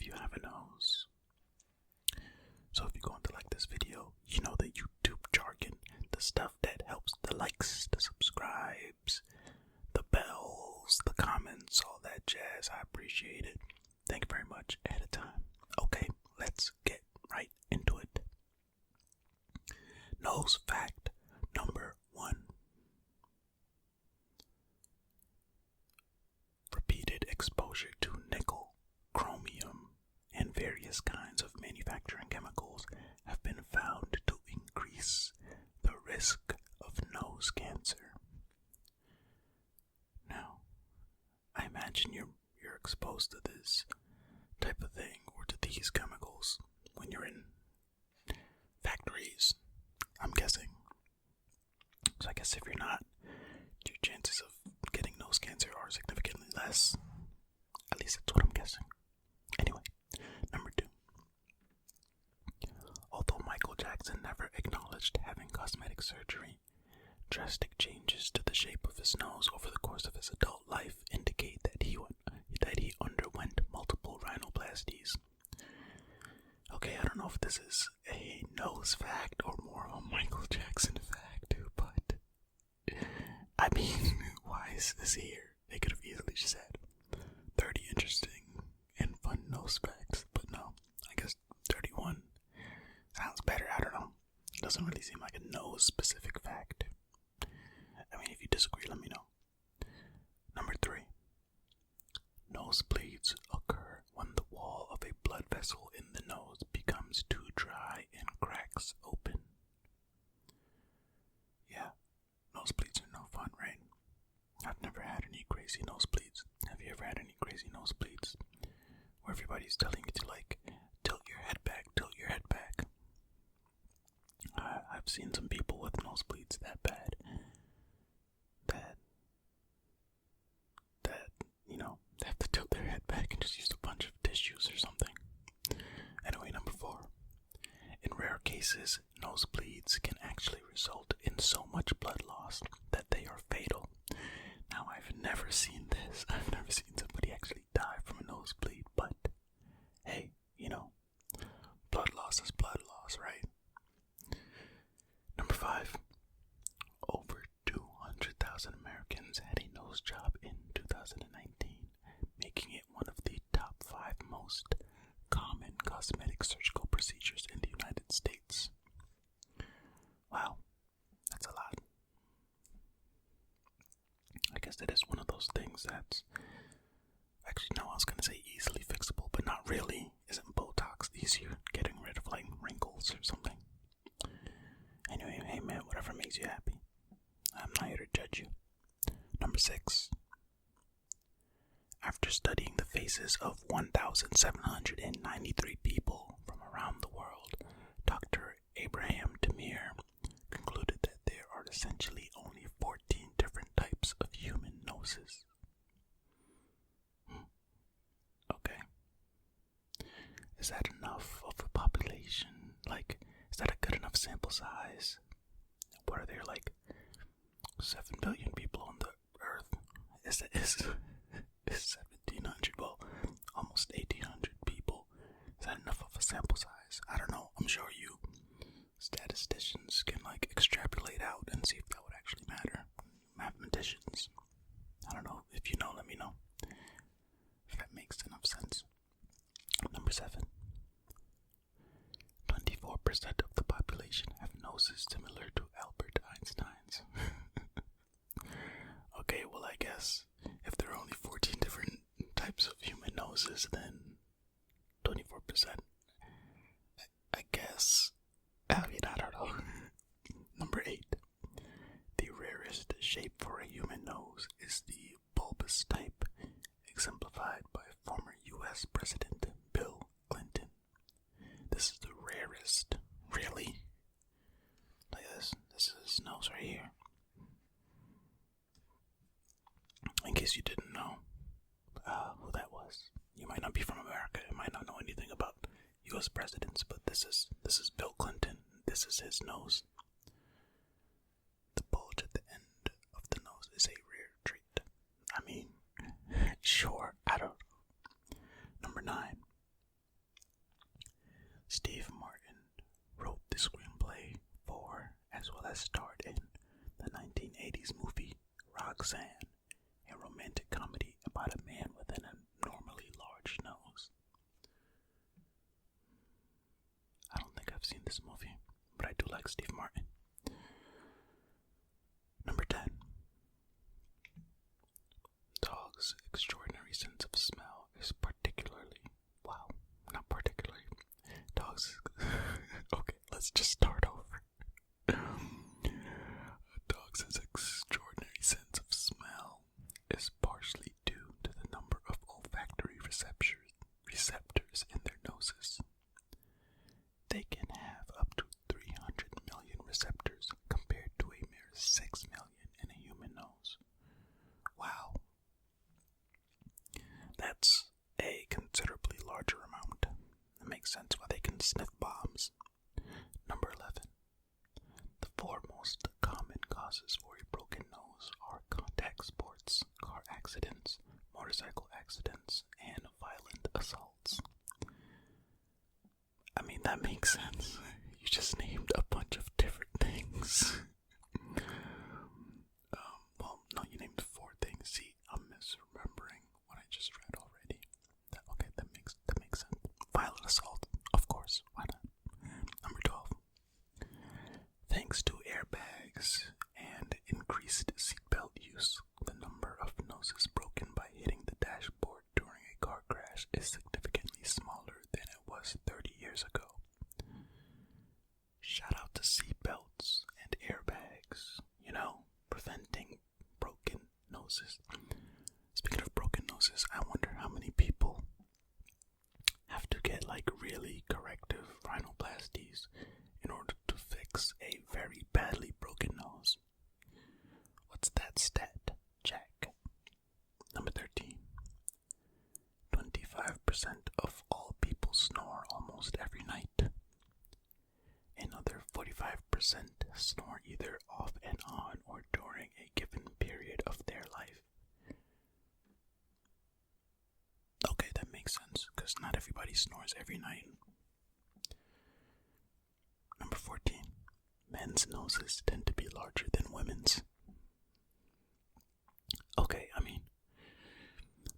you have a nose. So if you're going to like this video, you know the YouTube jargon, the stuff that helps, the likes, the subscribes, the bells, the comments, all that jazz. I appreciate it. Thank you very much ahead of time. Okay, let's get right into it. Nose fact number 1. Repeated exposure to nickel, chromium, and various kinds of manufacturing chemicals have been found to increase the risk of nose cancer. Now, I imagine you're exposed to this type of thing or to these chemicals when you're in factories, I'm guessing. So I guess if you're not, your chances of getting nose cancer are significantly less. At least that's what I'm guessing. Anyway, number 2. Although Michael Jackson never acknowledged having cosmetic surgery, drastic changes to the shape of his nose over the course of his adult life indicate that he underwent multiple rhinoplasties. Okay, I don't know if this is a nose fact or more of a Michael Jackson fact, but I mean, why is this here? They could have easily just said 30 interesting and fun nose facts, but no, I guess 31 sounds better. I don't know. It doesn't really seem like a nose specific fact. I mean, if you disagree, let me know. Number 3. Nosebleeds occur when the wall of a blood vessel in the nose becomes too dry and cracks open. Yeah, nosebleeds are no fun, right? I've never had any crazy nosebleeds. Have you ever had any crazy nosebleeds? Where everybody's telling you to tilt your head back, tilt your head back. I've seen some people with nosebleeds that bad that they have to tilt their head back and just use a bunch of tissues or something. Anyway, number 4. In rare cases, nosebleeds can actually result in so much blood loss that they are fatal. Now, I've never seen this. I've never seen somebody actually die from a nosebleed, but hey, blood loss is blood loss, right? Number 5. Over 200,000 Americans had a nose job in 2019, making it one of the top 5 most common cosmetic surgical procedures in the United States. Wow, that's a lot. I guess that is one of those things that's actually, no, I was going to say easily fixable, but not really. Isn't Botox easier getting rid of wrinkles or something? Anyway, hey man, whatever makes you happy. I'm not here to judge you. Number 6. After studying the faces of 1,793 people from around the world, Dr. Abraham Demir concluded that there are essentially only 14 different types of human noses. Okay. Is that enough of a population? Is that a good enough sample size? What are there, 7 billion people on the earth? Is 1,700, well, almost 1,800 people. Is that enough of a sample size? I don't know. I'm sure you statisticians can extrapolate out and see if that would actually matter. Mathematicians. I don't know. If you know, let me know. If that makes enough sense. Number 7. 24% of the population have noses similar to Albert Einstein's. Okay, well, I guess if there are only 14 different types of human noses, then 24%. I guess. I mean, I don't know. Number 8. The rarest shape for a human nose is the bulbous type, exemplified by former U.S. President Bill Clinton. This is the rarest. Really? Like this. This is his nose right here. In case you didn't know who that was. You might not be from America. You might not know anything about U.S. presidents, but this is Bill Clinton. This is his nose. The bulge at the end of the nose is a rare treat. I mean, sure, I don't know. Number 9. Roseanne, a romantic comedy about a man with an abnormally large nose. I don't think I've seen this movie, but I do like Steve Martin. Number 10. Dogs' extraordinary sense of smell is not particularly. Dogs. Okay, let's just start over. A dog's extraordinary sense of smell is partially due to the number of olfactory receptors in their noses. They can have up to 300 million receptors compared to a mere 6 million in a human nose. Wow. That's a considerably larger amount. It makes sense why they can sniff bombs. Number 11. The 4 most common causes for a broken nose are contact sports, car accidents, motorcycle accidents, and violent assaults. I mean, that makes sense. You just named a bunch of different things. Well, no, you named 4 things. See, I'm misremembering what I just read already. That makes sense. Violent assault, of course. Why not? Number 12. Thanks to airbags and increased seatbelt use, the number of noses broken by hitting the dashboard during a car crash is significantly smaller than it was 30 years ago. Shout out to seatbelts and airbags, preventing broken noses. Speaking of broken noses, I wonder how many people have to get really corrective rhinoplasties in order to fix a very badly broken nose. What's that stat, Jack? Number 13. 25% of all people snore almost every night. Another 45% snore either off and on or during a given period of their life. Okay, that makes sense, because not everybody snores every night. Number 14. Men's noses tend to be larger than women's. Okay, I mean,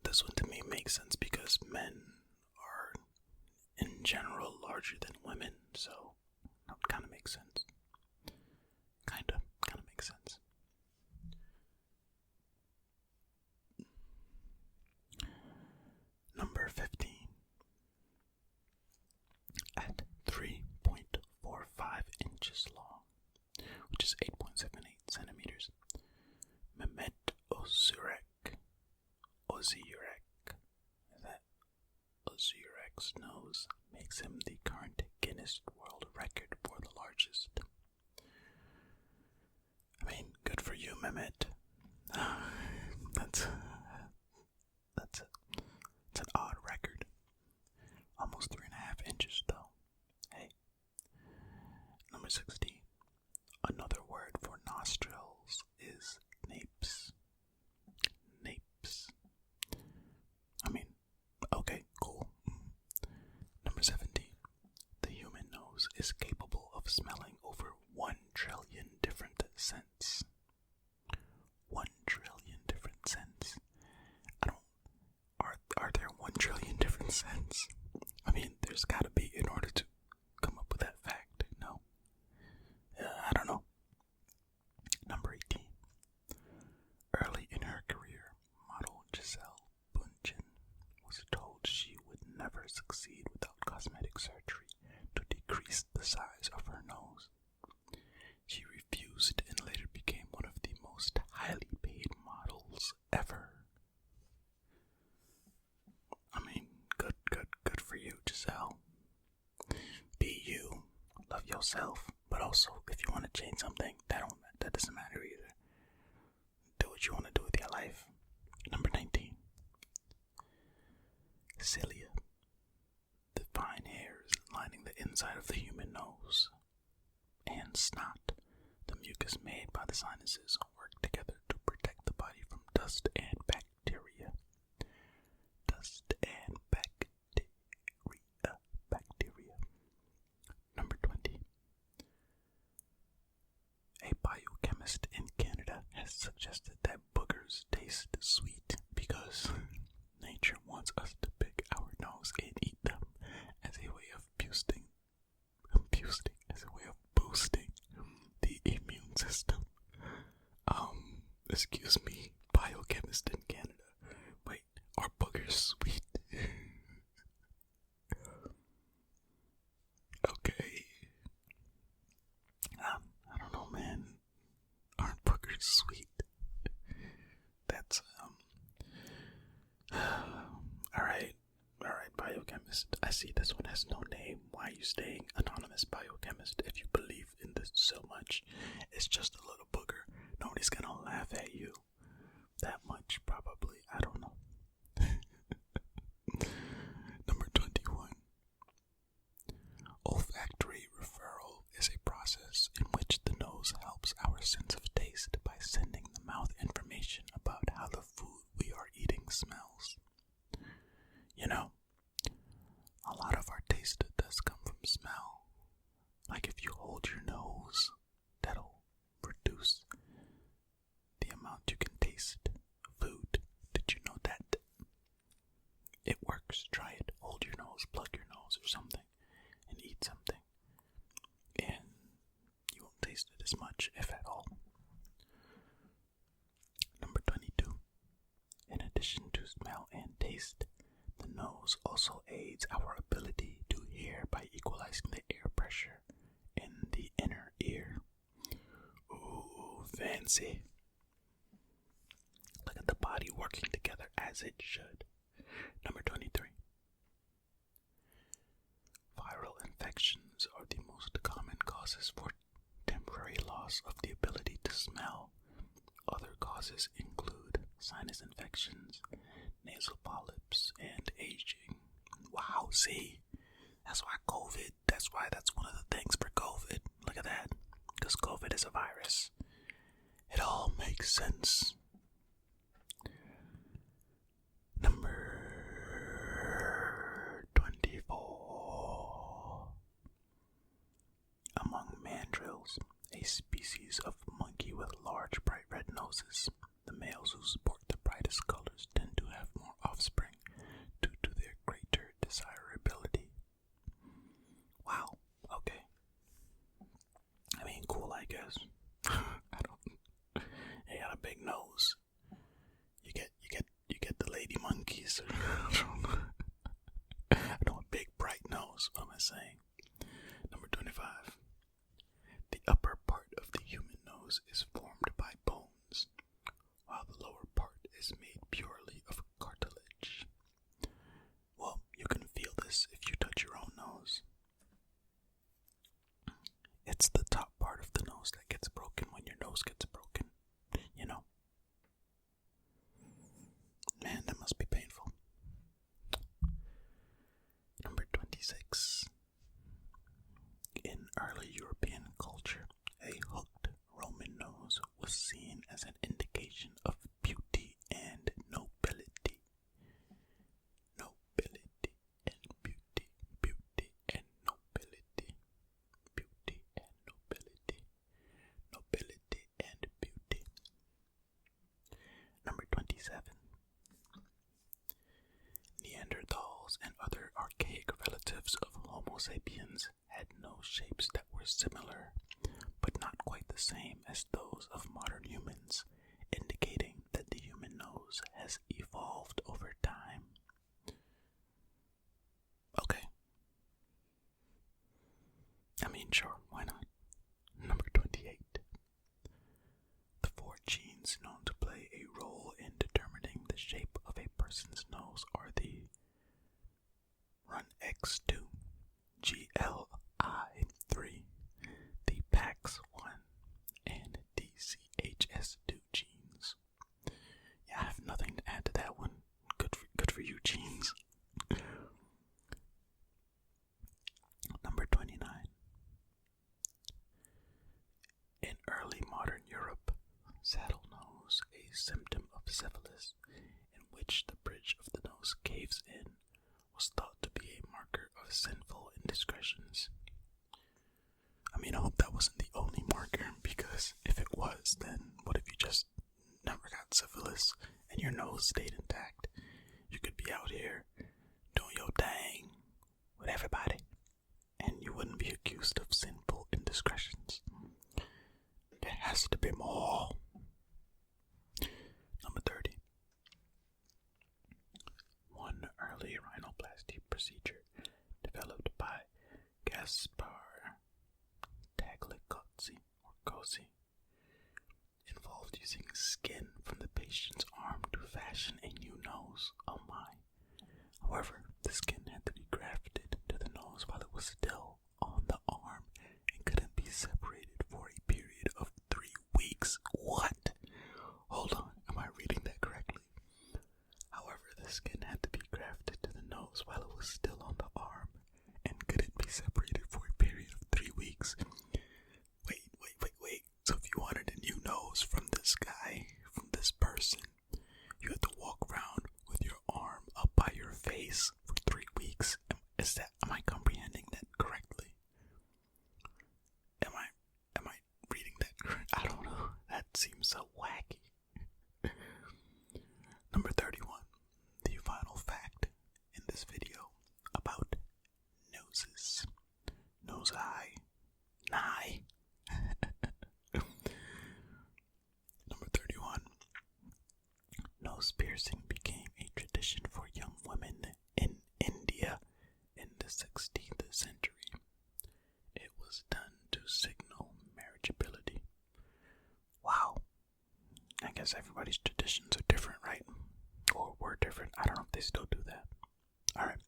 this one to me makes sense because men are, in general, larger than women, so that kind of makes sense. Kind of makes sense. Number 15. At 3.45 inches long, which is 8.78 centimeters, Mehmet Ozurek's nose makes him the current Guinness World Record for the largest. I mean, good for you, Mehmet. That's an odd record. Almost 3.5 inches, though. Hey. Number 16. Another word for nostrils is napes. I mean, okay, cool. Number 17. The human nose is capable of smelling over 1 trillion different scents. 1 trillion different scents. Are there 1 trillion different scents? I mean, there's gotta be in order to come up with that fact, no? I don't know. Number 18. Early in her career, model Giselle Bundchen was told she would never succeed without cosmetic surgery to decrease the size of her nose. She refused and later became one of the most highly paid models ever. I mean, good for you, Giselle. Be you, love yourself, but also if you want to change something, that doesn't matter either. Do what you want to do with your life. Number 19. Cilia. The fine hairs lining the inside of the human nose. And snot, the mucus made by the sinuses, work together to protect the body from dust and bacteria. Bacteria. Number 20. A biochemist in Canada has suggested that boogers taste sweet because nature wants us to pick our nose and eat them as a way of boosting the immune system. Excuse me, biochemist in Canada. Wait, are boogers sweet? Okay. I don't know, man. Aren't boogers sweet? That's, Alright, biochemist. I see this one has no name. Why are you staying anonymous, biochemist? If you believe in this so much, it's just a little booger. Nobody's gonna laugh at you that much, probably. I don't know. Number 21. Olfactory referral is a process in which the nose helps our sense of taste by sending the mouth information about how the food we are eating smells. You know, a lot of our taste does come from smell. Like if you hold your nose, that'll reduce the amount you can taste food. Did you know that? It works. Try it. Hold your nose, plug your nose or something, and eat something. And you won't taste it as much, if at all. Number 22. In addition to smell and taste, the nose also aids our ability to hear by equalizing the air pressure in the inner ear. Ooh, fancy. Look at the body working together as it should. Number 23. Viral infections are the most common causes for temporary loss of the ability to smell. Other causes include sinus infections, nasal polyps, and aging. Wow, see? That's one of the things for COVID. Look at that. Because COVID is a virus. It all makes sense. Number 24. Among mandrills, a species of monkey with large bright red noses, the males who sport the brightest colors tend to have more offspring due to their greater desirability. Wow, okay. I mean, cool, I guess. They got a big nose. You get the lady monkeys. I know, a big bright nose. What am I saying? Number 25. The upper part of the human nose is formed by bones, while the lower part is made purely of cartilage. Well, you can feel this if you touch your own nose. It's the top part of the nose that gets broken when your nose gets broken, you know. Man, that must be painful. Number 26. In early European culture, a hooked Roman nose was seen as an indication of beauty and nobility. Nobility and beauty, beauty and nobility, beauty and nobility, nobility and beauty. Number 27. Neanderthals and other archaic relatives of Homo sapiens had nose shapes that were similar, but not quite the same as those of modern humans, indicating that the human nose has evolved over time. Okay. I mean, sure, why not? Number 28. The 4 genes known to play a role in determining the shape of a person's nose are the RUNX2, GLI3, the PAX1, and DCHS2 genes. Yeah, I have nothing to add to that one. Good for you, genes. Number 29. In early modern Europe, saddle nose, a symptom of syphilis, in which the bridge of the nose caves in, was thought to be a marker of sinful indiscretions. I mean, I hope that wasn't the only marker, because if it was, then what if you just never got syphilis and nose stayed intact. You could be out here doing your thing with everybody, and you wouldn't be accused of sinful indiscretions. There has to be more. Number 30. One early rhinoplasty procedure developed by Gaspar Tagliacozzi involved using skin from the patient's arm to fashion a new nose. Oh my. However, the skin had to be grafted to the nose while it was still on the arm and couldn't be separated for a period of 3 weeks. What? Hold on, am I reading that correctly? However, the skin had to be grafted to the nose while it was still on the arm and couldn't be separated for a period of 3 weeks. Wait. So if you wanted a new nose from this guy, from this person, you had to walk around with your arm up by your face for 3 weeks. Am I comprehending that correctly? Am I reading that correct? I don't know. That seems so wacky. Number 31. The final fact in this video about noses. Nose eye. Nigh. Number 31. Nose piercing became a tradition for young women in India in the 16th century. It was done to signal marriageability. Wow. I guess everybody's traditions are different, right? Or were different. I don't know if they still do that. Alright.